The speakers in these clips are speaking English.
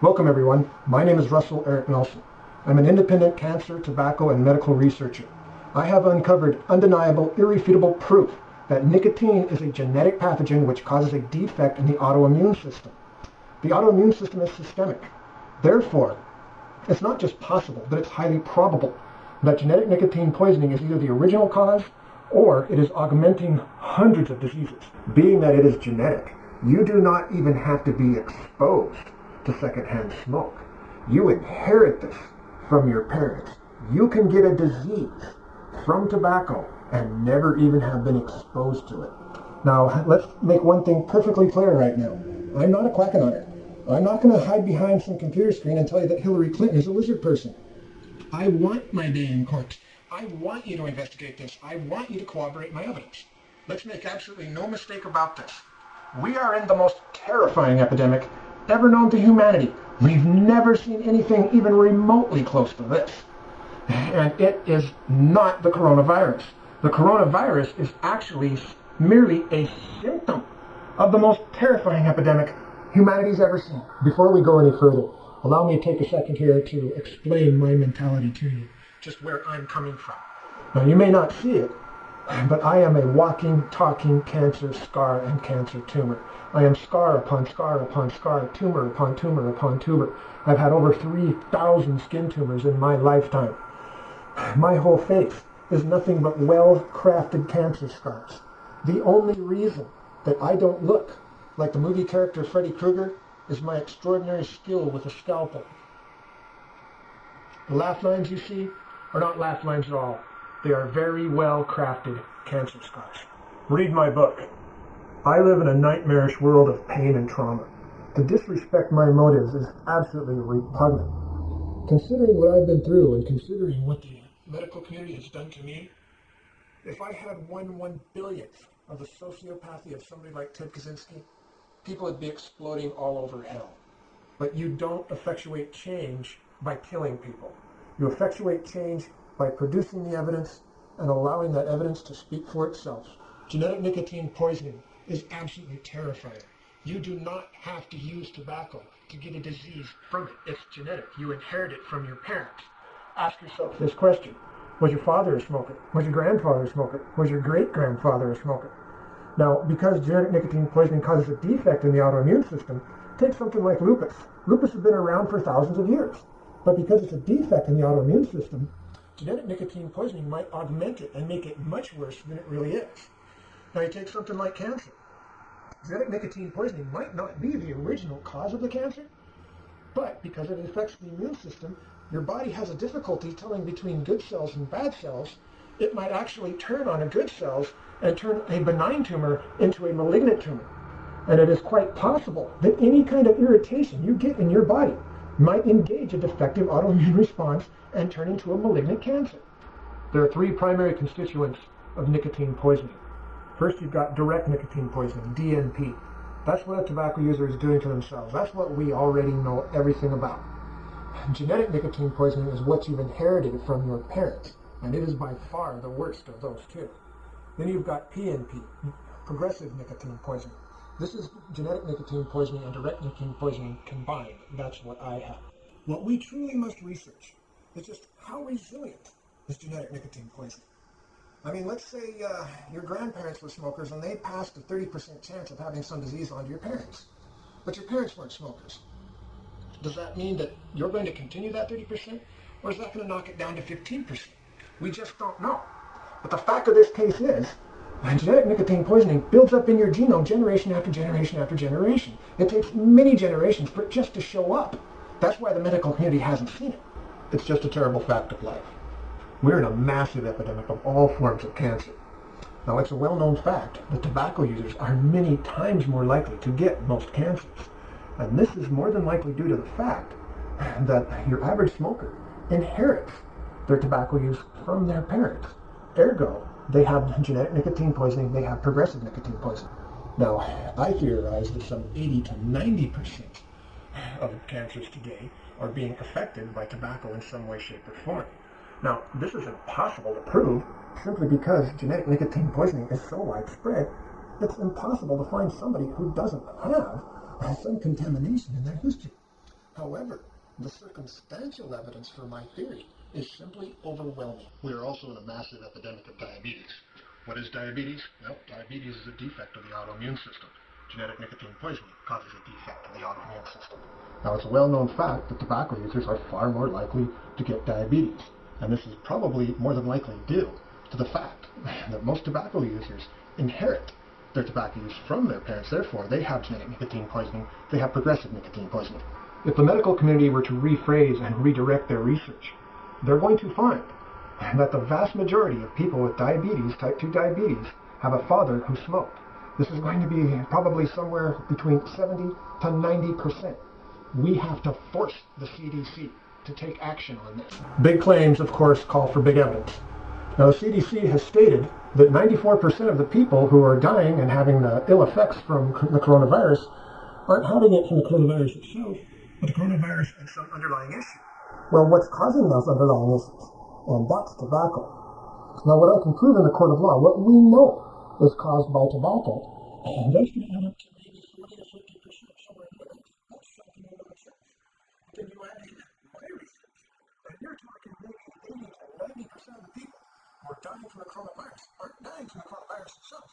Welcome everyone, my name is Russell Eric Nelson. I'm an independent cancer, tobacco, and medical researcher. I have uncovered undeniable, irrefutable proof that nicotine is a genetic pathogen which causes a defect in the autoimmune system. The autoimmune system is systemic. Therefore, it's not just possible, but it's highly probable that genetic nicotine poisoning is either the original cause or it is augmenting hundreds of diseases. Being that it is genetic, you do not even have to be exposed to secondhand smoke. You inherit this from your parents. You can get a disease from tobacco and never even have been exposed to it. Now, let's make one thing perfectly clear right now. I'm not a quackanaughter. I'm not going to hide behind some computer screen and tell you that Hillary Clinton is a lizard person. I want my day in court. I want you to investigate this. I want you to corroborate my evidence. Let's make absolutely no mistake about this. We are in the most terrifying epidemic ever known to humanity. We've never seen anything even remotely close to this. And it is not the coronavirus. The coronavirus is actually merely a symptom of the most terrifying epidemic humanity's ever seen. Before we go any further, allow me to take a second here to explain my mentality to you, just where I'm coming from. Now, you may not see it, but I am a walking, talking cancer scar and cancer tumor. I am scar upon scar upon scar, tumor upon tumor upon tumor. I've had over 3,000 skin tumors in my lifetime. My whole face is nothing but well-crafted cancer scars. The only reason that I don't look like the movie character Freddy Krueger is my extraordinary skill with a scalpel. The laugh lines you see are not laugh lines at all. They are very well-crafted cancer scars. Read my book. I live in a nightmarish world of pain and trauma. To disrespect my motives is absolutely repugnant. Considering what I've been through and considering what the medical community has done to me, if I had 1/1 billionth of the sociopathy of somebody like Ted Kaczynski, people would be exploding all over hell. But you don't effectuate change by killing people. You effectuate change by producing the evidence and allowing that evidence to speak for itself. Genetic nicotine poisoning is absolutely terrifying. You do not have to use tobacco to get a disease from it. It's genetic. You inherit it from your parents. Ask yourself this question. Was your father a smoker? Was your grandfather a smoker? Was your great-grandfather a smoker? Now, because genetic nicotine poisoning causes a defect in the autoimmune system, take something like lupus. Lupus has been around for thousands of years. But because it's a defect in the autoimmune system, genetic nicotine poisoning might augment it and make it much worse than it really is. Now, you take something like cancer. Genetic nicotine poisoning might not be the original cause of the cancer, but because it affects the immune system, your body has a difficulty telling between good cells and bad cells. It might actually turn on a good cells and turn a benign tumor into a malignant tumor. And it is quite possible that any kind of irritation you get in your body might engage a defective autoimmune response and turn into a malignant cancer. There are three primary constituents of nicotine poisoning. First, you've got direct nicotine poisoning, DNP. That's what a tobacco user is doing to themselves. That's what we already know everything about. Genetic nicotine poisoning is what you've inherited from your parents, and it is by far the worst of those two. Then you've got PNP, progressive nicotine poisoning. This is genetic nicotine poisoning and direct nicotine poisoning combined. That's what I have. What we truly must research is just how resilient is genetic nicotine poisoning. I mean, let's say your grandparents were smokers and they passed a 30% chance of having some disease onto your parents. But your parents weren't smokers. Does that mean that you're going to continue that 30%? Or is that going to knock it down to 15%? We just don't know. But the fact of this case is, genetic nicotine poisoning builds up in your genome generation after generation after generation. It takes many generations for it just to show up. That's why the medical community hasn't seen it. It's just a terrible fact of life. We're in a massive epidemic of all forms of cancer. Now, it's a well-known fact that tobacco users are many times more likely to get most cancers. And this is more than likely due to the fact that your average smoker inherits their tobacco use from their parents. Ergo, they have genetic nicotine poisoning, they have progressive nicotine poisoning. Now, I theorize that some 80 to 90% of cancers today are being affected by tobacco in some way, shape, or form. Now, this is impossible to prove simply because genetic nicotine poisoning is so widespread, it's impossible to find somebody who doesn't have some contamination in their history. However, the circumstantial evidence for my theory is simply overwhelming. We are also in a massive epidemic of diabetes. What is diabetes? Well, diabetes is a defect of the autoimmune system. Genetic nicotine poisoning causes a defect of the autoimmune system. Now, it's a well-known fact that tobacco users are far more likely to get diabetes. And this is probably more than likely due to the fact that most tobacco users inherit their tobacco use from their parents. Therefore, they have genetic nicotine poisoning. They have progressive nicotine poisoning. If the medical community were to rephrase and redirect their research, they're going to find that the vast majority of people with diabetes, type 2 diabetes, have a father who smoked. This is going to be probably somewhere between 70 to 90%. We have to force the CDC to take action on this. Big claims, of course, call for big evidence. Now, the CDC has stated that 94% of the people who are dying and having the ill effects from the coronavirus aren't having it from the coronavirus itself, but the coronavirus and some underlying issue. Well, what's causing those underlying issues? And that's tobacco. Now, what I can prove in the court of law, what we know is caused by tobacco, and that's going to add up to maybe 40 to 50%, somewhere in there. That's something in the research. Then you add in my research, and you're talking maybe 80 to 90% of the people who are dying from the coronavirus aren't dying from the coronavirus itself.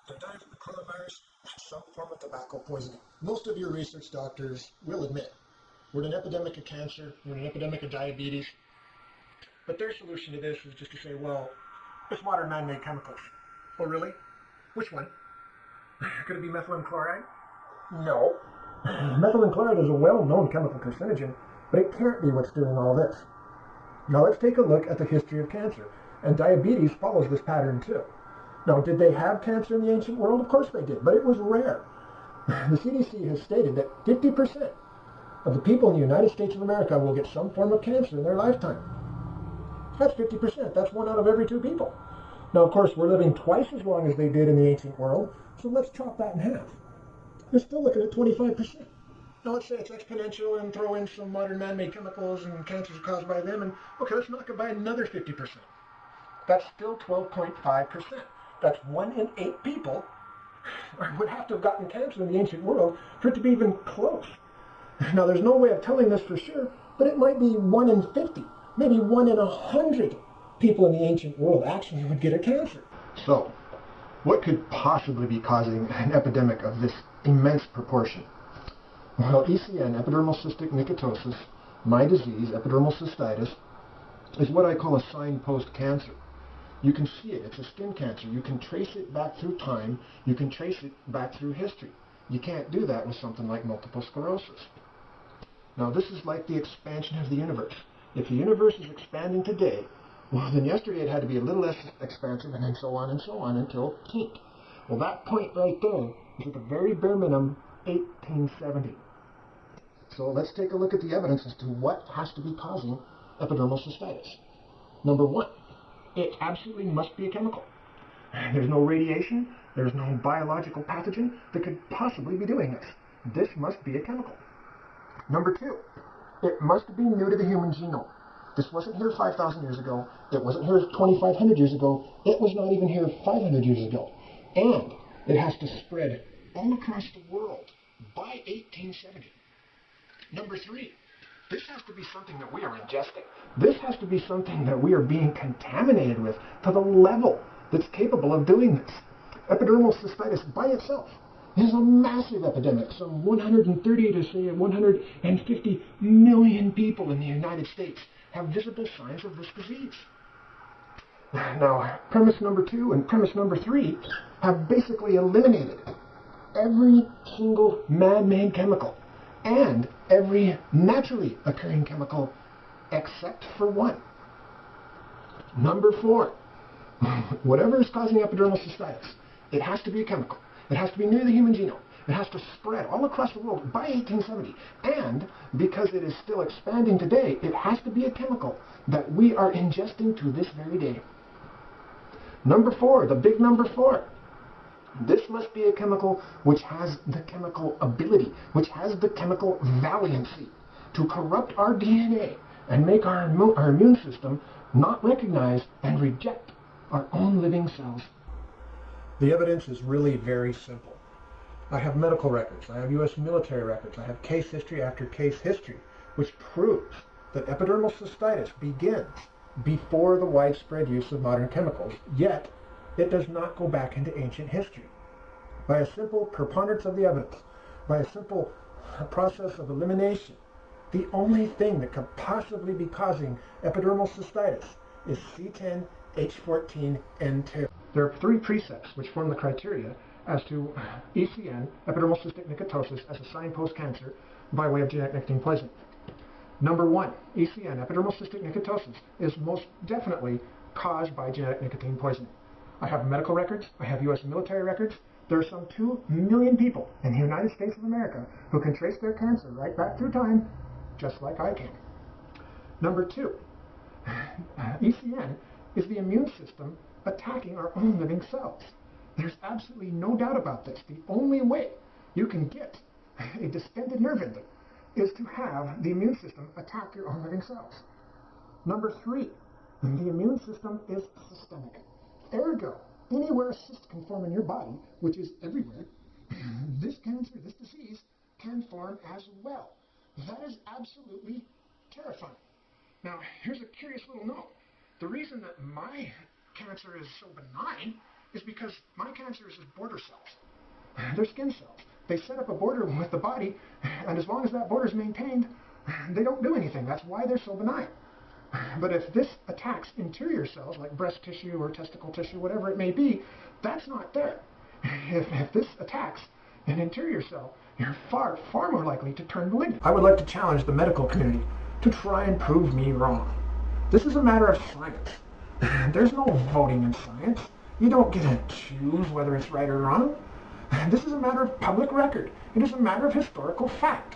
They're dying from the coronavirus and some form of tobacco poisoning. Most of your research doctors will admit we're in an epidemic of cancer, we're in an epidemic of diabetes, but their solution to this is just to say, well, it's modern man-made chemicals. Oh, really? Which one? Could it be methylene chloride? No. Methylene chloride is a well-known chemical carcinogen, but it can't be what's doing all this. Now let's take a look at the history of cancer, and diabetes follows this pattern too. Now, did they have cancer in the ancient world? Of course they did, but it was rare. The CDC has stated that 50% of the people in the United States of America will get some form of cancer in their lifetime. That's 50%. That's 1 out of every 2 people. Now, of course, we're living twice as long as they did in the ancient world, so let's chop that in half. You're still looking at 25%. Now, let's say it's exponential and throw in some modern man-made chemicals and cancers caused by them, and okay, let's knock it by another 50%. That's still 12.5%. That's 1 in 8 people would have to have gotten cancer in the ancient world for it to be even close. Now, there's no way of telling this for sure, but it might be 1 in 50, maybe 1 in 100 people in the ancient world actually would get a cancer. So, what could possibly be causing an epidemic of this immense proportion? Well, ECN, epidermal cystic nicotosis, my disease, epidermal cystitis, is what I call a signpost cancer. You can see it. It's a skin cancer. You can trace it back through time. You can trace it back through history. You can't do that with something like multiple sclerosis. Now, this is like the expansion of the universe. If the universe is expanding today, well, then yesterday it had to be a little less expansive, and then so on until kink. Well, that point right there is at the very bare minimum 1870. So let's take a look at the evidence as to what has to be causing epidermal cystitis. Number 1, it absolutely must be a chemical. There's no radiation, there's no biological pathogen that could possibly be doing this. This must be a chemical. Number 2, it must be new to the human genome. This wasn't here 5,000 years ago. It wasn't here 2,500 years ago. It was not even here 500 years ago. And it has to spread all across the world by 1870. Number 3, this has to be something that we are ingesting. This has to be something that we are being contaminated with to the level that's capable of doing this. Epidermal cystitis by itself is a massive epidemic. Some 130 to say 150 million people in the United States have visible signs of this disease. Now, premise number 2 and premise number 3 have basically eliminated every single man-made chemical and every naturally occurring chemical except for one. Number 4, whatever is causing epidermal cystitis, it has to be a chemical. It has to be near the human genome. It has to spread all across the world by 1870. And because it is still expanding today, it has to be a chemical that we are ingesting to this very day. Number 4, the big number 4. This must be a chemical which has the chemical ability, which has the chemical valiancy to corrupt our DNA and make our immune system not recognize and reject our own living cells. The evidence is really very simple. I have medical records. I have U.S. military records. I have case history after case history, which proves that epidermal cystitis begins before the widespread use of modern chemicals, yet it does not go back into ancient history. By a simple preponderance of the evidence, by a simple process of elimination, the only thing that could possibly be causing epidermal cystitis is C10H14N2. There are three precepts which form the criteria as to ECN, epidermal cystic nicotiosis, as a signpost cancer by way of genetic nicotine poisoning. Number one, ECN, epidermal cystic nicotiosis, is most definitely caused by genetic nicotine poisoning. I have medical records. I have U.S. military records. There are some 2 million people in the United States of America who can trace their cancer right back through time, just like I can. Number two, ECN is the immune system attacking our own living cells. There's absolutely no doubt about this. The only way you can get a distended nerve ending is to have the immune system attack your own living cells. Number three, the immune system is systemic. Ergo, anywhere a cyst can form in your body, which is everywhere, this cancer, this disease, can form as well. That is absolutely terrifying. Now, here's a curious little note. The reason that my cancer is so benign is because my cancer is just border cells. They're skin cells. They set up a border with the body, and as long as that border is maintained, they don't do anything. That's why they're so benign. But if this attacks interior cells, like breast tissue or testicle tissue, whatever it may be, that's not there. If this attacks an interior cell, you're far, far more likely to turn malignant. I would like to challenge the medical community to try and prove me wrong. This is a matter of science. There's no voting in science. You don't get to choose whether it's right or wrong. This is a matter of public record. It is a matter of historical fact.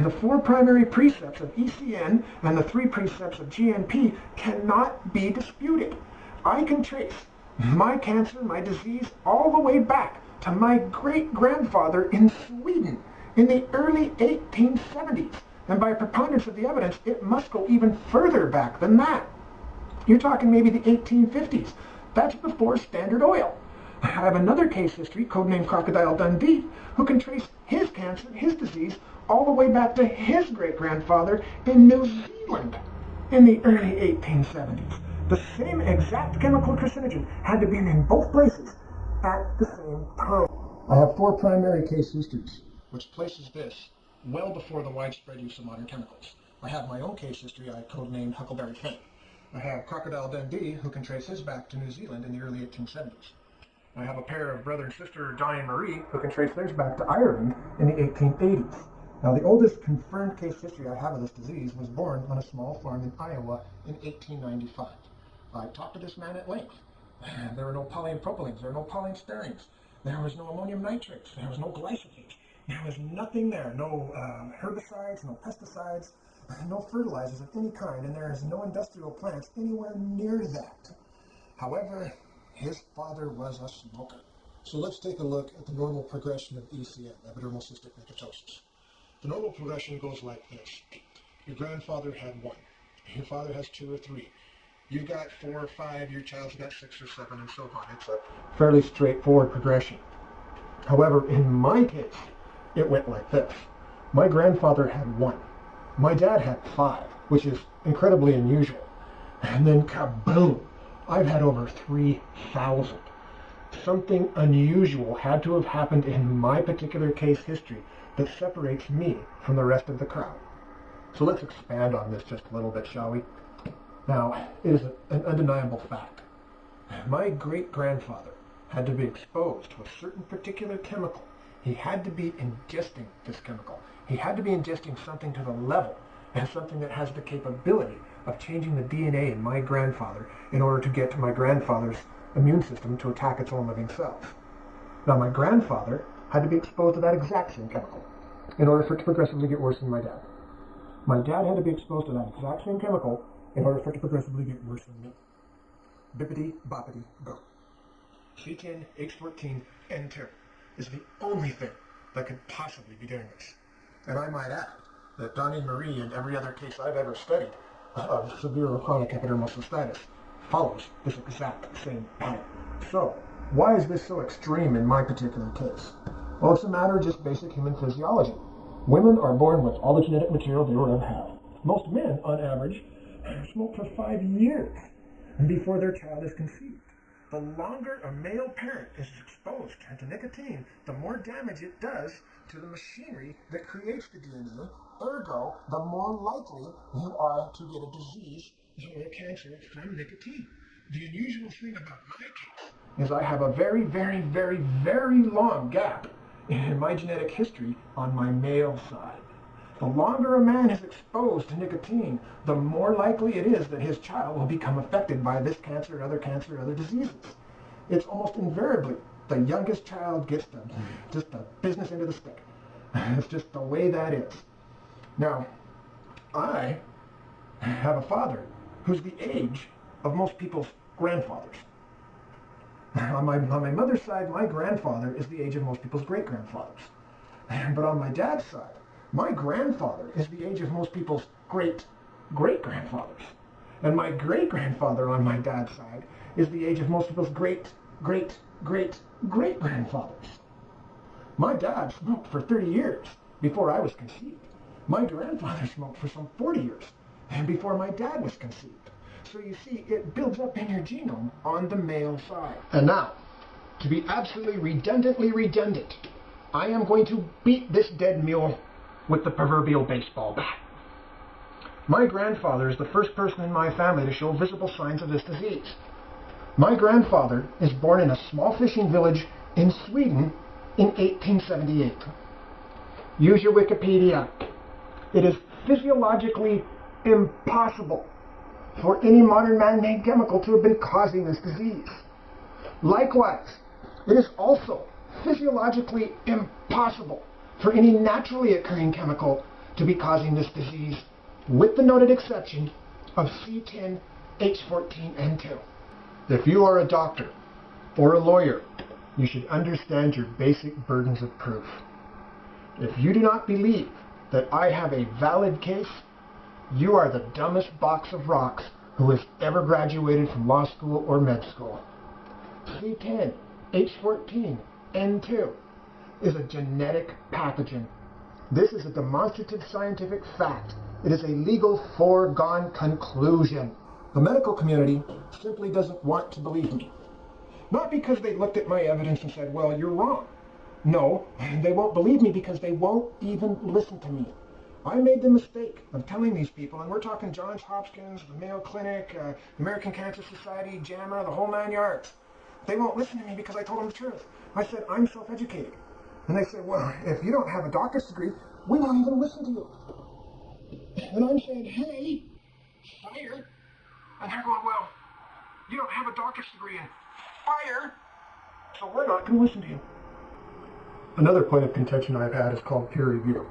The 4 primary precepts of ECN and the 3 precepts of GNP cannot be disputed. I can trace my cancer, my disease, all the way back to my great-grandfather in Sweden in the early 1870s. And by preponderance of the evidence, it must go even further back than that. You're talking maybe the 1850s. That's before Standard Oil. I have another case history, codenamed Crocodile Dundee, who can trace his cancer, his disease, all the way back to his great-grandfather in New Zealand in the early 1870s. The same exact chemical carcinogen had to be in both places at the same time. I have 4 primary case histories, which places this well before the widespread use of modern chemicals. I have my own case history I codenamed Huckleberry Finn. I have Crocodile Dundee, who can trace his back to New Zealand in the early 1870s. I have a pair of brother and sister, Donnie and Marie, who can trace theirs back to Ireland in the 1880s. Now, the oldest confirmed case history I have of this disease was born on a small farm in Iowa in 1895. I talked to this man at length. There were no polypropylenes, there were no polystyrens, there was no ammonium nitrates, there was no glyphosate. There was nothing there, no herbicides, no pesticides, no fertilizers of any kind, and there is no industrial plants anywhere near that. However, his father was a smoker. So let's take a look at the normal progression of ECN, epidermal cystic nicotiosis. The normal progression goes like this. Your grandfather had 1. Your father has 2 or 3. You've got 4 or 5, your child's got 6 or 7, and so on. It's a fairly straightforward progression. However, in my case, it went like this. My grandfather had 1. My dad had 5, which is incredibly unusual. And then kaboom! I've had over 3,000. Something unusual had to have happened in my particular case history that separates me from the rest of the crowd. So let's expand on this just a little bit, shall we? Now, it is an undeniable fact. My great-grandfather had to be exposed to a certain particular chemical. He had to be ingesting this chemical. He had to be ingesting something to the level and something that has the capability of changing the DNA in my grandfather in order to get to my grandfather's immune system to attack its own living cells. Now, my grandfather had to be exposed to that exact same chemical in order for it to progressively get worse than my dad. My dad had to be exposed to that exact same chemical in order for it to progressively get worse than me. Bippity boppity go. C10H14N2 is the only thing that could possibly be doing this. And I might add that Donnie and Marie and every other case I've ever studied of severe or chronic epidermal cystitis follows this exact same pattern. So, why is this so extreme in my particular case? Well, it's a matter of just basic human physiology. Women are born with all the genetic material they will ever have. Most men, on average, smoke for 5 years before their child is conceived. The longer a male parent is exposed to nicotine, the more damage it does to the machinery that creates the DNA. Ergo, the more likely you are to get a disease or a cancer from nicotine. The unusual thing about my case is I have a very, very, very, very long gap in my genetic history on my male side. The longer a man is exposed to nicotine, the more likely it is that his child will become affected by this cancer, other diseases. It's almost invariably the youngest child gets just the business end of the stick. It's just the way that is. Now, I have a father who's the age of most people's grandfathers. On my mother's side, my grandfather is the age of most people's great-grandfathers. But on my dad's side, my grandfather is the age of most people's great-great-grandfathers. And my great-grandfather on my dad's side is the age of most people's great-great-great-great-grandfathers. My dad smoked for 30 years before I was conceived. My grandfather smoked for some 40 years before my dad was conceived. So you see, it builds up in your genome on the male side. And now, to be absolutely redundantly redundant, I am going to beat this dead mule with the proverbial baseball bat. My grandfather is the first person in my family to show visible signs of this disease. My grandfather is born in a small fishing village in Sweden in 1878. Use your Wikipedia. It is physiologically impossible for any modern man-made chemical to have been causing this disease. Likewise, it is also physiologically impossible for any naturally occurring chemical to be causing this disease, with the noted exception of C10H14N2. If you are a doctor or a lawyer, you should understand your basic burdens of proof. If you do not believe that I have a valid case, you are the dumbest box of rocks who has ever graduated from law school or med school. C10H14N2 is a genetic pathogen. This is a demonstrative scientific fact. It is a legal foregone conclusion. The medical community simply doesn't want to believe me. Not because they looked at my evidence and said, well, you're wrong. No, they won't believe me because they won't even listen to me. I made the mistake of telling these people, and we're talking Johns Hopkins, the Mayo Clinic, American Cancer Society, JAMA, the whole 9 yards. They won't listen to me because I told them the truth. I said, I'm self-educated. And they said, well, if you don't have a doctor's degree, we won't even listen to you. And I'm saying, hey, fire. And they're going, well, you don't have a doctor's degree and fire, so we're not going to listen to you. Another point of contention I've had is called peer review.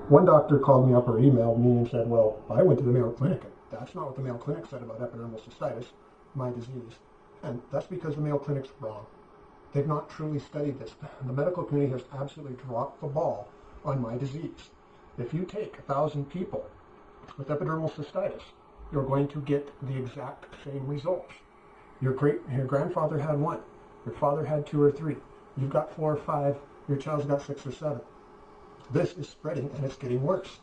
One doctor called me up or emailed me and said, well, I went to the Mayo Clinic, and that's not what the Mayo Clinic said about epidermal cystitis, my disease. And that's because the Mayo Clinic's wrong. They've not truly studied this. The medical community has absolutely dropped the ball on my disease. If you take 1,000 people with epidermal cystitis, you're going to get the exact same results. Your grandfather had 1. Your father had 2 or 3. You've got 4 or 5. Your child's got 6 or 7. This is spreading and it's getting worse.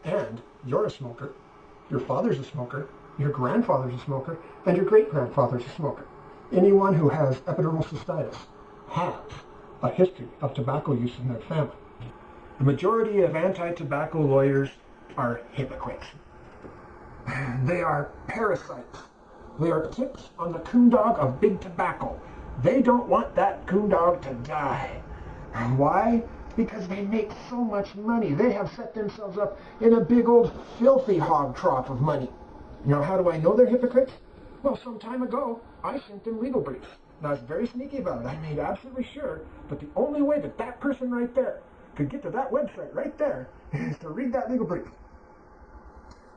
And you're a smoker. Your father's a smoker. Your grandfather's a smoker. And your great-grandfather's a smoker. Anyone who has epidermal cystitis has a history of tobacco use in their family. The majority of anti-tobacco lawyers are hypocrites. They are parasites. They are ticks on the coon dog of big tobacco. They don't want that coon dog to die. Why? Because they make so much money. They have set themselves up in a big old filthy hog trough of money. You know, how do I know they're hypocrites? Well, some time ago, I sent them legal briefs. And I was very sneaky about it. I made absolutely sure that the only way that that person right there could get to that website right there is to read that legal brief.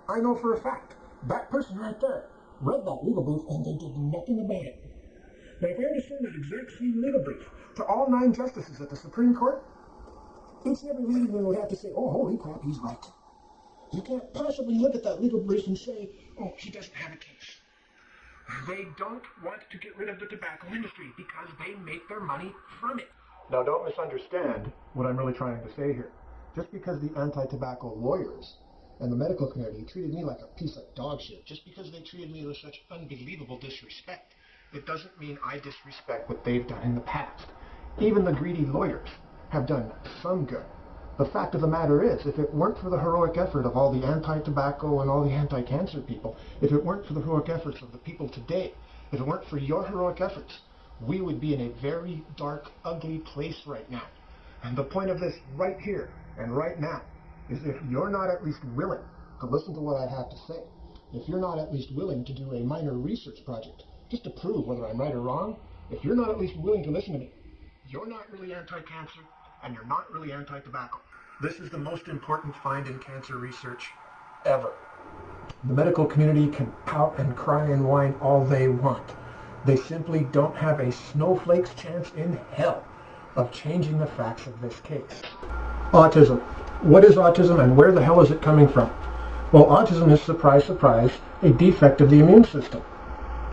I know for a fact that person right there read that legal brief and they did nothing about it. Now, if I were to send that exact same legal brief to all 9 justices at the Supreme Court, each and every one of them would have to say, oh, holy crap, he's right. You can't possibly look at that legal brief and say, oh, he doesn't have a case. They don't want to get rid of the tobacco industry because they make their money from it. Now, don't misunderstand what I'm really trying to say here. Just because the anti-tobacco lawyers and the medical community treated me like a piece of dog shit, just because they treated me with such unbelievable disrespect, it doesn't mean I disrespect what they've done in the past. Even the greedy lawyers have done some good. The fact of the matter is, if it weren't for the heroic effort of all the anti-tobacco and all the anti-cancer people, if it weren't for the heroic efforts of the people today, if it weren't for your heroic efforts, we would be in a very dark, ugly place right now. And the point of this right here and right now is if you're not at least willing to listen to what I have to say, if you're not at least willing to do a minor research project just to prove whether I'm right or wrong, if you're not at least willing to listen to me, you're not really anti-cancer and you're not really anti-tobacco. This is the most important find in cancer research ever. The medical community can pout and cry and whine all they want. They simply don't have a snowflake's chance in hell of changing the facts of this case. Autism. What is autism and where the hell is it coming from? Well, autism is, surprise, surprise, a defect of the immune system.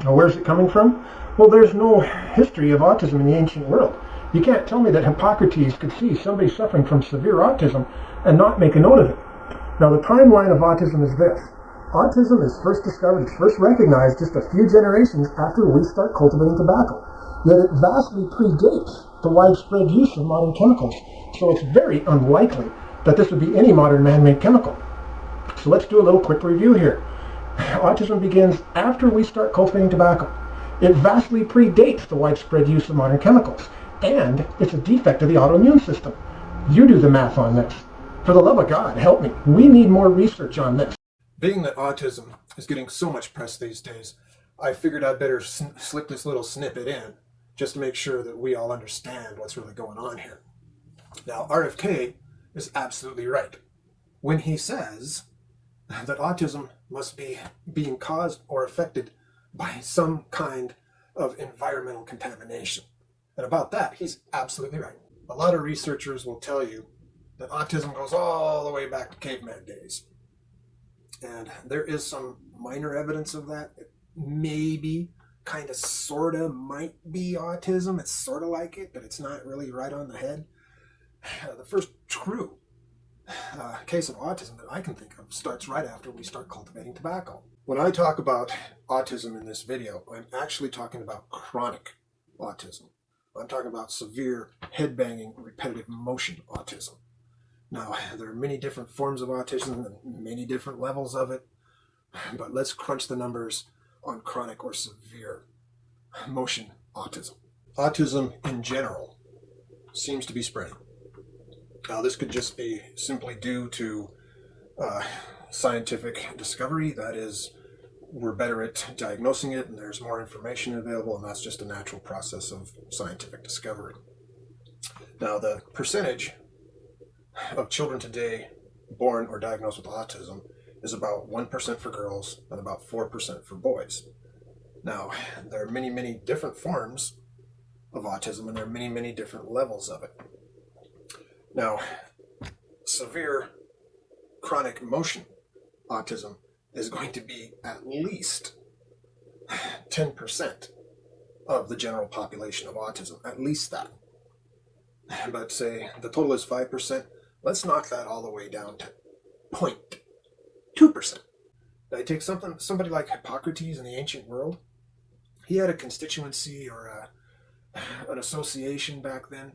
Now, where's it coming from? Well, there's no history of autism in the ancient world. You can't tell me that Hippocrates could see somebody suffering from severe autism and not make a note of it. Now, the timeline of autism is this. Autism is first discovered, it's first recognized just a few generations after we start cultivating tobacco. Yet it vastly predates the widespread use of modern chemicals. So it's very unlikely that this would be any modern man-made chemical. So let's do a little quick review here. Autism begins after we start cultivating tobacco. It vastly predates the widespread use of modern chemicals. And it's a defect of the autoimmune system. You do the math on this. For the love of God, help me. We need more research on this. Being that autism is getting so much press these days, I figured I'd better slip this little snippet in just to make sure that we all understand what's really going on here. Now, RFK is absolutely right when he says that autism must be being caused or affected by some kind of environmental contamination. And about that, he's absolutely right. A lot of researchers will tell you that autism goes all the way back to caveman days. And there is some minor evidence of that. It maybe, kind of, sort of might be autism. It's sort of like it, but it's not really right on the head. The first true case of autism that I can think of starts right after we start cultivating tobacco. When I talk about autism in this video, I'm actually talking about chronic autism. I'm talking about severe head-banging, repetitive motion autism. Now, there are many different forms of autism and many different levels of it, but let's crunch the numbers on chronic or severe motion autism. Autism in general seems to be spreading. Now, this could just be simply due to scientific discovery. That is, we're better at diagnosing it and there's more information available, and that's just a natural process of scientific discovery. Now, the percentage of children today born or diagnosed with autism is about 1% for girls and about 4% for boys. Now, there are many, many different forms of autism, and there are many, many different levels of it. Now, severe chronic motion autism is going to be at least 10% of the general population of autism, at least that. But say the total is 5%, let's knock that all the way down to 0.2%. Now you take somebody like Hippocrates in the ancient world. He had a constituency or an association back then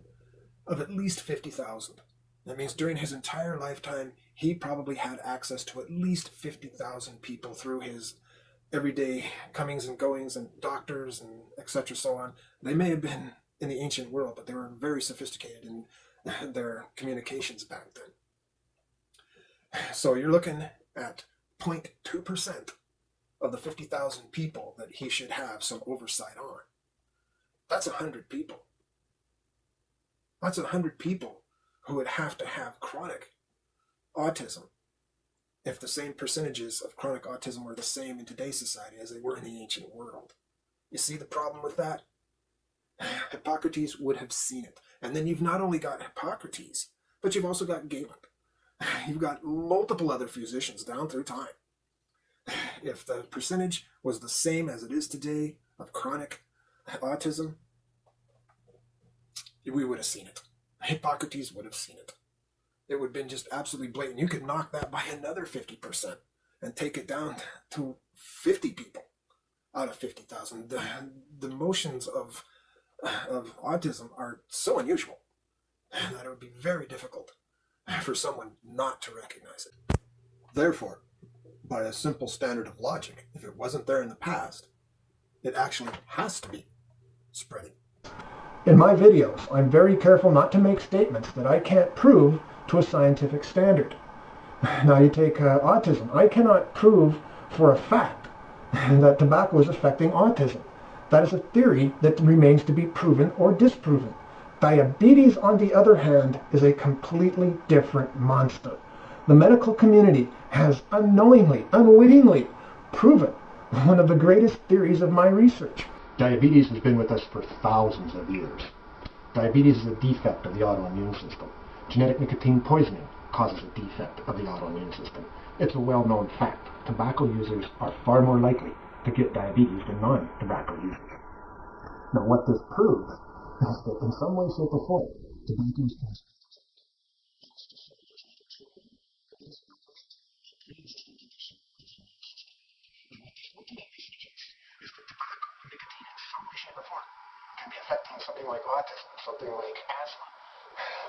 of at least 50,000. That means during his entire lifetime, he probably had access to at least 50,000 people through his everyday comings and goings and doctors and etc. so on. They may have been in the ancient world, but they were very sophisticated in their communications back then. So you're looking at 0.2% of the 50,000 people that he should have some oversight on. That's 100 people. That's 100 people who would have to have chronic autism if the same percentages of chronic autism were the same in today's society as they were in the ancient world. You see the problem with that? Hippocrates would have seen it. And then you've not only got Hippocrates, but you've also got Galen. You've got multiple other physicians down through time. If the percentage was the same as it is today of chronic autism, we would have seen it. Hippocrates would have seen it. It would have been just absolutely blatant. You could knock that by another 50% and take it down to 50 people out of 50,000. The motions of autism are so unusual that it would be very difficult for someone not to recognize it. Therefore, by a simple standard of logic, if it wasn't there in the past, it actually has to be spreading. In my videos, I'm very careful not to make statements that I can't prove to a scientific standard. Now you take autism. I cannot prove for a fact that tobacco is affecting autism. That is a theory that remains to be proven or disproven. Diabetes, on the other hand, is a completely different monster. The medical community has unknowingly, unwittingly proven one of the greatest theories of my research. Diabetes has been with us for thousands of years. Diabetes is a defect of the autoimmune system. Genetic nicotine poisoning causes a defect of the autoimmune system. It's a well-known fact. Tobacco users are far more likely to get diabetes than non-tobacco users. Now, what this proves is that in some way, shape, or form, tobacco is causing can be affecting something like autism, something like asthma,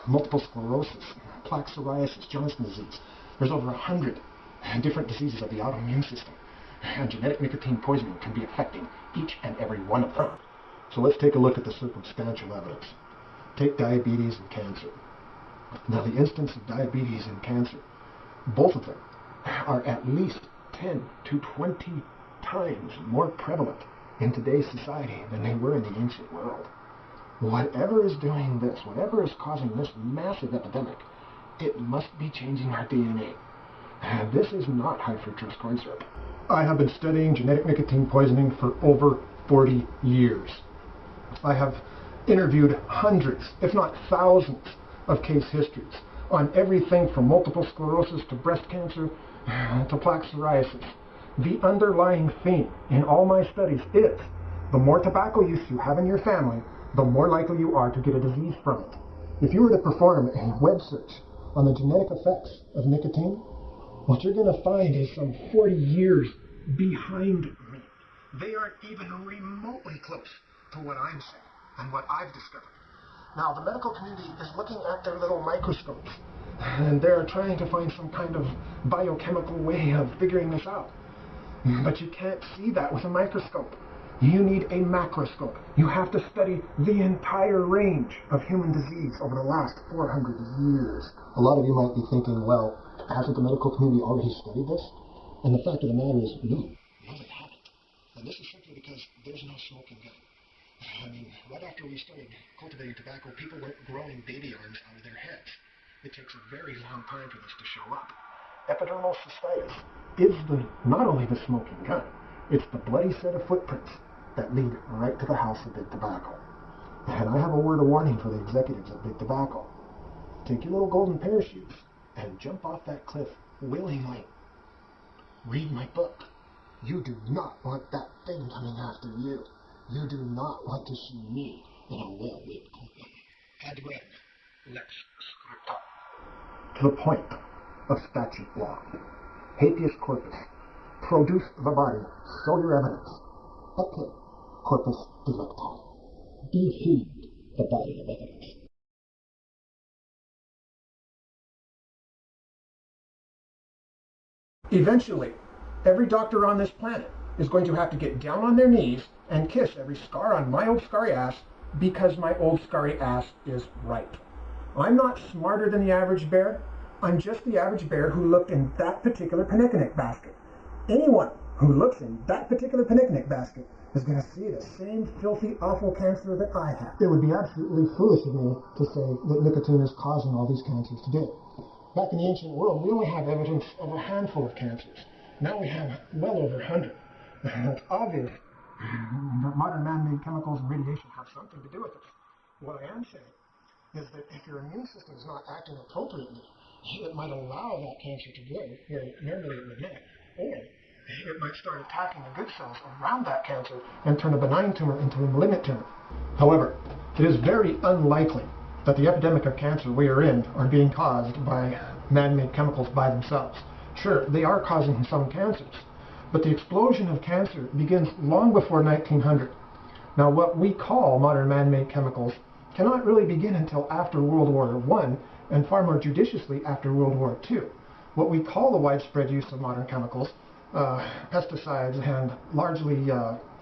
multiple sclerosis, plaque psoriasis, Johnson's disease. There's over 100 different diseases of the autoimmune system, and genetic nicotine poisoning can be affecting each and every one of them. So let's take a look at the circumstantial evidence. Take diabetes and cancer. Now, the instance of diabetes and cancer, both of them are at least 10 to 20 times more prevalent in today's society than they were in the ancient world. Whatever is doing this, whatever is causing this massive epidemic, it must be changing our DNA. And this is not high fructose corn syrup. I have been studying genetic nicotine poisoning for over 40 years. I have interviewed hundreds, if not thousands, of case histories on everything from multiple sclerosis to breast cancer to plaque psoriasis. The underlying theme in all my studies is the more tobacco use you have in your family, the more likely you are to get a disease from it. If you were to perform a web search on the genetic effects of nicotine, what you're going to find is some 40 years behind me. They aren't even remotely close to what I'm saying and what I've discovered. Now, the medical community is looking at their little microscopes, and they're trying to find some kind of biochemical way of figuring this out. But you can't see that with a microscope. You need a macroscope. You have to study the entire range of human disease over the last 400 years. A lot of you might be thinking, well, hasn't the medical community already studied this? And the fact of the matter is, no, they haven't. And this is simply because there's no smoking gun. I mean, right after we started cultivating tobacco, people weren't growing baby arms out of their heads. It takes a very long time for this to show up. Epidermal cystitis is not only the smoking gun, it's the bloody set of footprints that lead right to the house of Big Tobacco. And I have a word of warning for the executives at Big Tobacco. Take your little golden parachutes and jump off that cliff willingly. Read my book. You do not want that thing coming after you. You do not want to see me in a well-lit courtroom. Head read. Let's script up. To the point of statute law. Habeas corpus. Produce the body. Show your evidence. Ecce corpus delicti. Beheed the body of evidence. Eventually, every doctor on this planet is going to have to get down on their knees and kiss every scar on my old scarry ass because my old scarry ass is right. I'm not smarter than the average bear. I'm just the average bear who looked in that particular picnic basket. Anyone who looks in that particular picnic basket is going to see the same filthy, awful cancer that I have. It would be absolutely foolish of me to say that nicotine is causing all these cancers today. Back in the ancient world, we only have evidence of a handful of cancers. Now we have well over 100. It's obvious that modern man-made chemicals and radiation have something to do with it. What I am saying is that if your immune system is not acting appropriately, it might allow that cancer to grow where normally it would not, or it might start attacking the good cells around that cancer and turn a benign tumor into a malignant tumor. However, It is very unlikely that the epidemic of cancer we are in are being caused by man-made chemicals by themselves. Sure, they are causing some cancers, but the explosion of cancer begins long before 1900. Now, what we call modern man-made chemicals cannot really begin until after World War I, and far more judiciously after World War II. What we call the widespread use of modern chemicals, pesticides and largely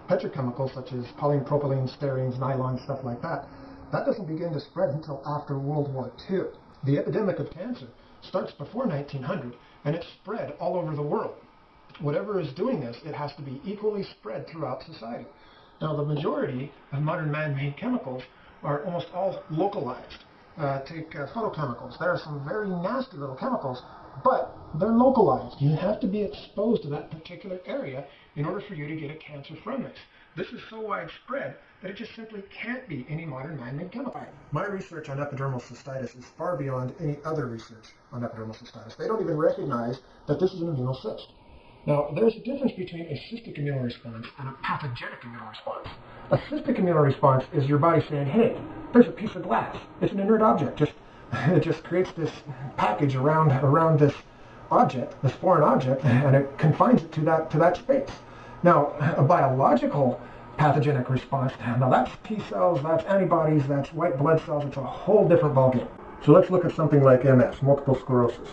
petrochemicals such as polyene, propylene, stearines, nylon, stuff like that, that doesn't begin to spread until after World War II. The epidemic of cancer starts before 1900, and it's spread all over the world. Whatever is doing this, it has to be equally spread throughout society. Now, the majority of modern man-made chemicals are almost all localized. Take photochemicals. There are some very nasty little chemicals, but they're localized. You have to be exposed to that particular area in order for you to get a cancer from this. This is so widespread that it just simply can't be any modern man-made chemical. My research on epidermal cystitis is far beyond any other research on epidermal cystitis. They don't even recognize that this is an immunocyst. Now, there's a difference between a cystic immunoresponse and a pathogenic immunoresponse. A cystic immunoresponse is your body saying, hey, there's a piece of glass. It's an inert object. It just creates this package around this object, this foreign object, and it confines it to that space. Now, a biological pathogenic response, now that's T cells, that's antibodies, that's white blood cells. It's a whole different ballgame. So let's look at something like MS, multiple sclerosis.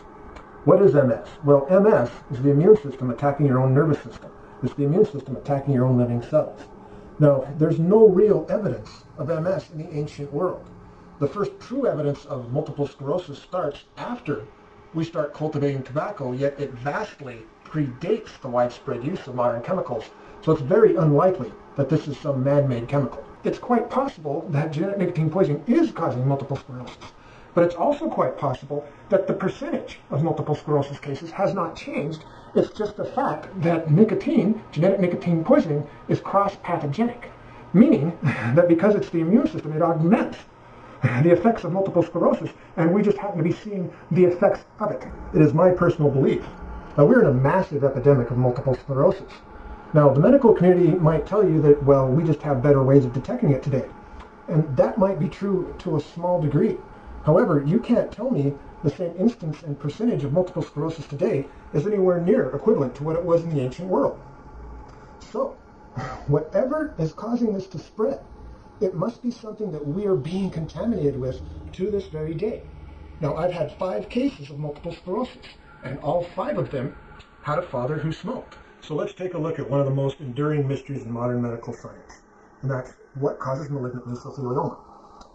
What is MS? Well, MS is the immune system attacking your own nervous system. It's the immune system attacking your own living cells. Now, there's no real evidence of MS in the ancient world. The first true evidence of multiple sclerosis starts after we start cultivating tobacco, yet it vastly predates the widespread use of modern chemicals. So it's very unlikely that this is some man-made chemical. It's quite possible that genetic nicotine poisoning is causing multiple sclerosis. But it's also quite possible that the percentage of multiple sclerosis cases has not changed. It's just the fact that nicotine, genetic nicotine poisoning, is cross-pathogenic, meaning that because it's the immune system, it augments the effects of multiple sclerosis, and we just happen to be seeing the effects of it. It is my personal belief. Now, we're in a massive epidemic of multiple sclerosis. Now, the medical community might tell you that, well, we just have better ways of detecting it today. And that might be true to a small degree. However, you can't tell me the same instance and percentage of multiple sclerosis today is anywhere near equivalent to what it was in the ancient world. So, whatever is causing this to spread, it must be something that we are being contaminated with to this very day. Now, I've had 5 cases of multiple sclerosis, and all 5 of them had a father who smoked. So let's take a look at one of the most enduring mysteries in modern medical science, and that's what causes malignant mesothelioma.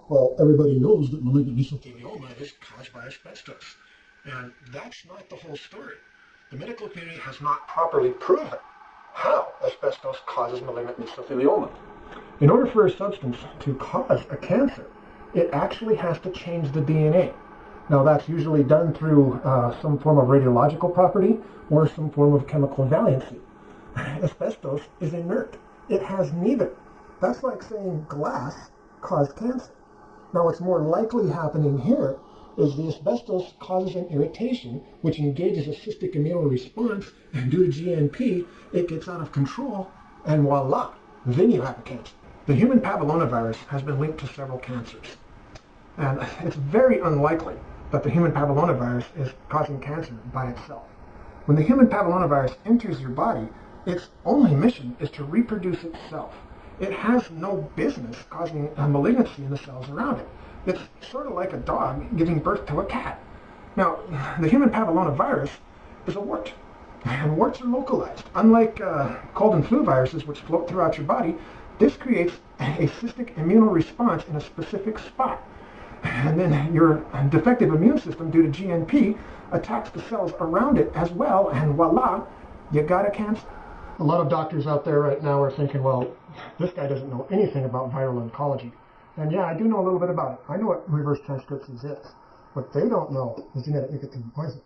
Well, everybody knows that malignant mesothelioma is caused by asbestos, and that's not the whole story. The medical community has not properly proven how asbestos causes malignant mesothelioma. In order for a substance to cause a cancer, it actually has to change the DNA. Now, that's usually done through some form of radiological property or some form of chemical valency. Asbestos is inert. It has neither. That's like saying glass caused cancer. Now, what's more likely happening here is the asbestos causes an irritation, which engages a cystic immunoresponse, and due to GNP, it gets out of control, and voila, then you have a cancer. The human papillomavirus has been linked to several cancers, and it's very unlikely that the human papillomavirus is causing cancer by itself. When the human papillomavirus enters your body, its only mission is to reproduce itself. It has no business causing a malignancy in the cells around it. It's sort of like a dog giving birth to a cat. Now, the human papillomavirus is a wart, and warts are localized. Unlike cold and flu viruses, which float throughout your body, this creates a cystic immunoresponse in a specific spot. And then your defective immune system, due to GNP, attacks the cells around it as well, and voila, you got a cancer. A lot of doctors out there right now are thinking, well, this guy doesn't know anything about viral oncology. And yeah, I do know a little bit about it. I know what reverse transcriptions is. What they don't know is genetic nicotine poisoning.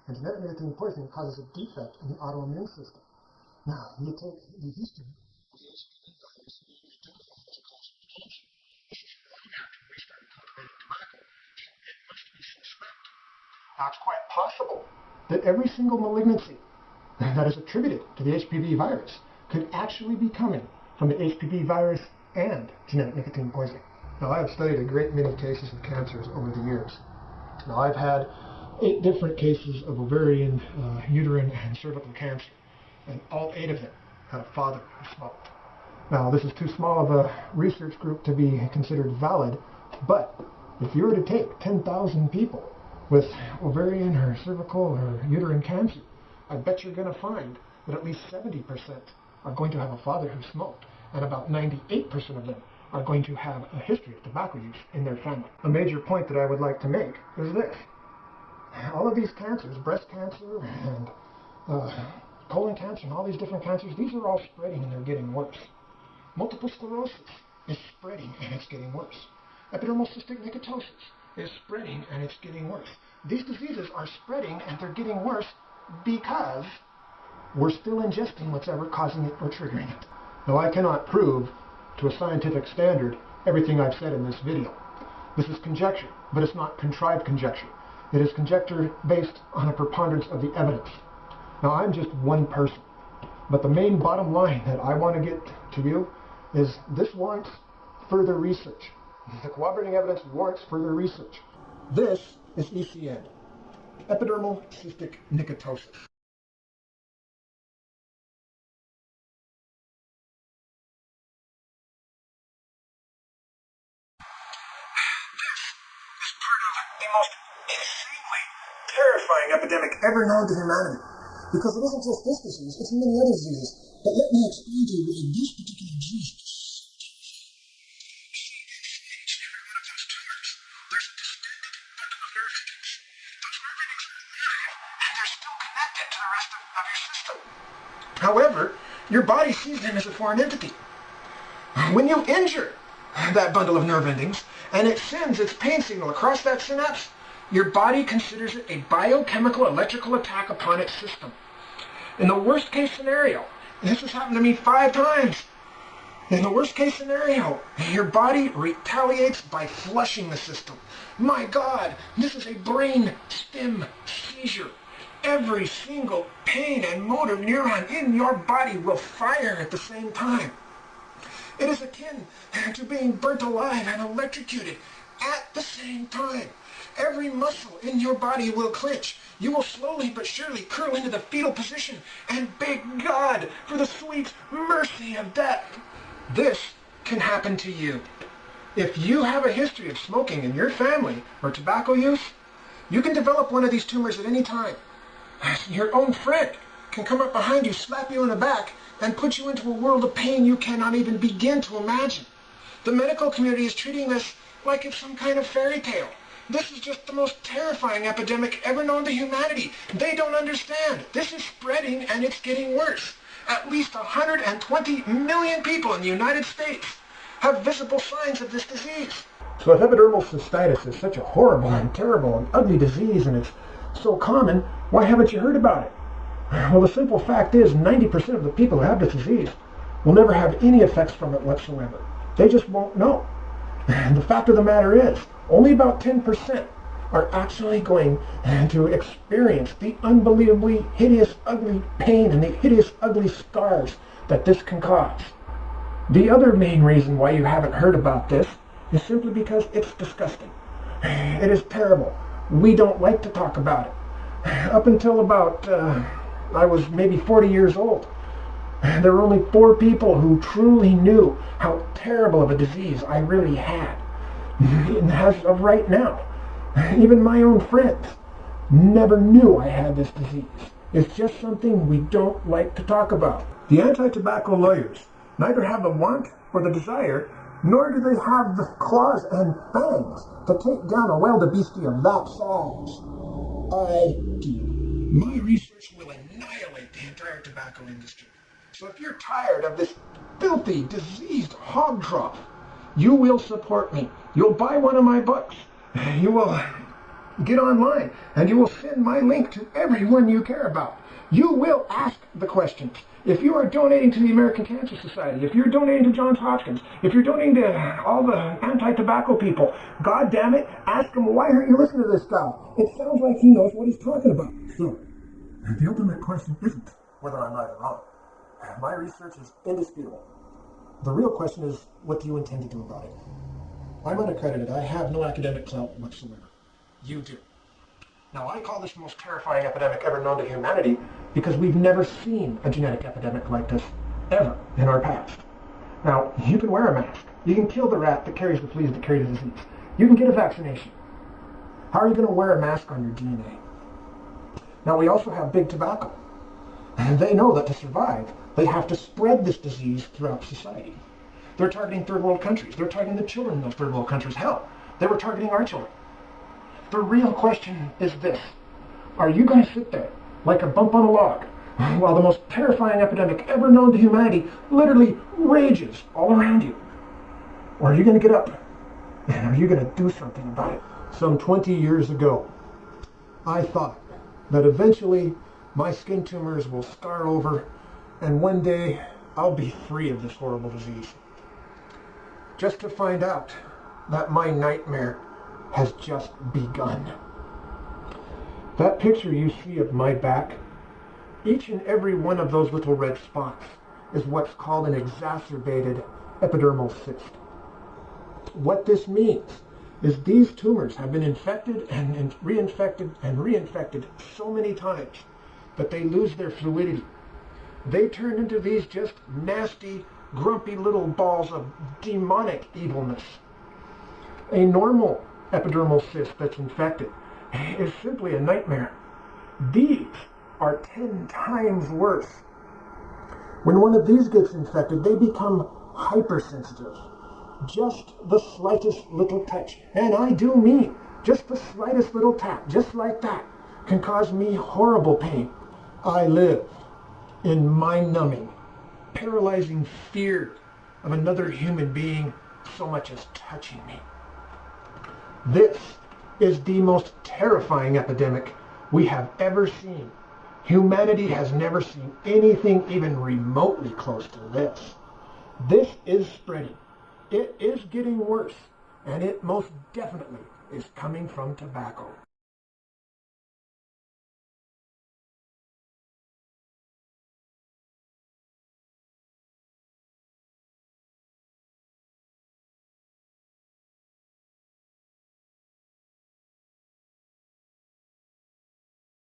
And genetic nicotine poisoning causes a defect in the autoimmune system. Now, you take the history of the HPV virus, and you identify what's causing cancer. This is long after we started cultivating tobacco, and it must be suspect. Now, it's quite possible that every single malignancy that is attributed to the HPV virus could actually be coming from the HPV virus and genetic nicotine poisoning. Now, I have studied a great many cases of cancers over the years. Now, I've had 8 different cases of ovarian, uterine, and cervical cancer, and all 8 of them had a father who smoked. Now, this is too small of a research group to be considered valid, but if you were to take 10,000 people with ovarian or cervical or uterine cancer, I bet you're going to find that at least 70% are going to have a father who smoked, and about 98% of them are going to have a history of tobacco use in their family. A major point that I would like to make is this. All of these cancers, breast cancer and colon cancer and all these different cancers, these are all spreading and they're getting worse. Multiple sclerosis is spreading and it's getting worse. Epidermal cystic nicotosis is spreading and it's getting worse. These diseases are spreading and they're getting worse because we're still ingesting what's ever causing it or triggering it. Now, I cannot prove to a scientific standard everything I've said in this video. This is conjecture, but it's not contrived conjecture. It is conjecture based on a preponderance of the evidence. Now, I'm just one person, but the main bottom line that I want to get to you is this warrants further research. The corroborating evidence warrants further research. This is ECN, epidermal cystic nicotosis. Is part of the most insanely terrifying epidemic ever known to humanity. Because it isn't just this disease, it's many other diseases. But let me explain to you why this particular disease is each and every one of those tumors. There's a distended bundle of nerve endings. Those nerve endings are narrow, and they're still connected to the rest of your system. However, your body sees them as a foreign entity. When you injure that bundle of nerve endings, and it sends its pain signal across that synapse, your body considers it a biochemical electrical attack upon its system. In the worst case scenario, and this has happened to me 5 times, in the worst case scenario, your body retaliates by flushing the system. My God, this is a brain stem seizure. Every single pain and motor neuron in your body will fire at the same time. It is akin to being burnt alive and electrocuted at the same time. Every muscle in your body will clench. You will slowly but surely curl into the fetal position and beg God for the sweet mercy of death. This can happen to you. If you have a history of smoking in your family or tobacco use, you can develop one of these tumors at any time. Your own friend can come up behind you, slap you in the back, and put you into a world of pain you cannot even begin to imagine. The medical community is treating this like it's some kind of fairy tale. This is just the most terrifying epidemic ever known to humanity. They don't understand. This is spreading and it's getting worse. At least 120 million people in the United States have visible signs of this disease. So if epidermal cystitis is such a horrible and terrible and ugly disease and it's so common, why haven't you heard about it? Well, the simple fact is 90% of the people who have this disease will never have any effects from it whatsoever. They just won't know. And the fact of the matter is, only about 10% are actually going to experience the unbelievably hideous, ugly pain and the hideous, ugly scars that this can cause. The other main reason why you haven't heard about this is simply because it's disgusting. It is terrible. We don't like to talk about it. Up until about I was maybe 40 years old, there were only 4 people who truly knew how terrible of a disease I really had. And as of right now, even my own friends never knew I had this disease. It's just something we don't like to talk about. The anti-tobacco lawyers neither have the want or the desire, nor do they have the claws and fangs to take down a wildebeestie of that size. I do. My research will annihilate the entire tobacco industry. So if you're tired of this filthy, diseased hog trough, you will support me. You'll buy one of my books. You will get online, and you will send my link to everyone you care about. You will ask the questions. If you are donating to the American Cancer Society, if you're donating to Johns Hopkins, if you're donating to all the anti-tobacco people, God damn it, ask him, why aren't you listening to this guy? It sounds like he knows what he's talking about. So, the ultimate question isn't whether I'm right or wrong. My research is indisputable. The real question is, what do you intend to do about it? I'm unaccredited. I have no academic clout whatsoever. You do. Now, I call this the most terrifying epidemic ever known to humanity because we've never seen a genetic epidemic like this ever in our past. Now, you can wear a mask. You can kill the rat that carries the fleas that carry the disease. You can get a vaccination. How are you going to wear a mask on your DNA? Now, we also have big tobacco. And they know that to survive, they have to spread this disease throughout society. They're targeting third world countries. They're targeting the children in those third world countries. Hell, they were targeting our children. The real question is this. Are you going to sit there like a bump on a log while the most terrifying epidemic ever known to humanity literally rages all around you? Or are you going to get up and are you going to do something about it? Some 20 years ago, I thought that eventually my skin tumors will scar over and one day I'll be free of this horrible disease. Just to find out that my nightmare has just begun. That picture you see of my back, each and every one of those little red spots is what's called an exacerbated epidermal cyst. What this means is these tumors have been infected and reinfected so many times that they lose their fluidity. They turn into these just nasty, grumpy little balls of demonic evilness. A normal epidermal cyst that's infected is simply a nightmare. These are 10 times worse. When one of these gets infected, they become hypersensitive. Just the slightest little touch, and I do mean just the slightest little tap, just like that, can cause me horrible pain. I live in mind-numbing, paralyzing fear of another human being so much as touching me. This is the most terrifying epidemic we have ever seen. Humanity has never seen anything even remotely close to this. This is spreading. It is getting worse, and it most definitely is coming from tobacco.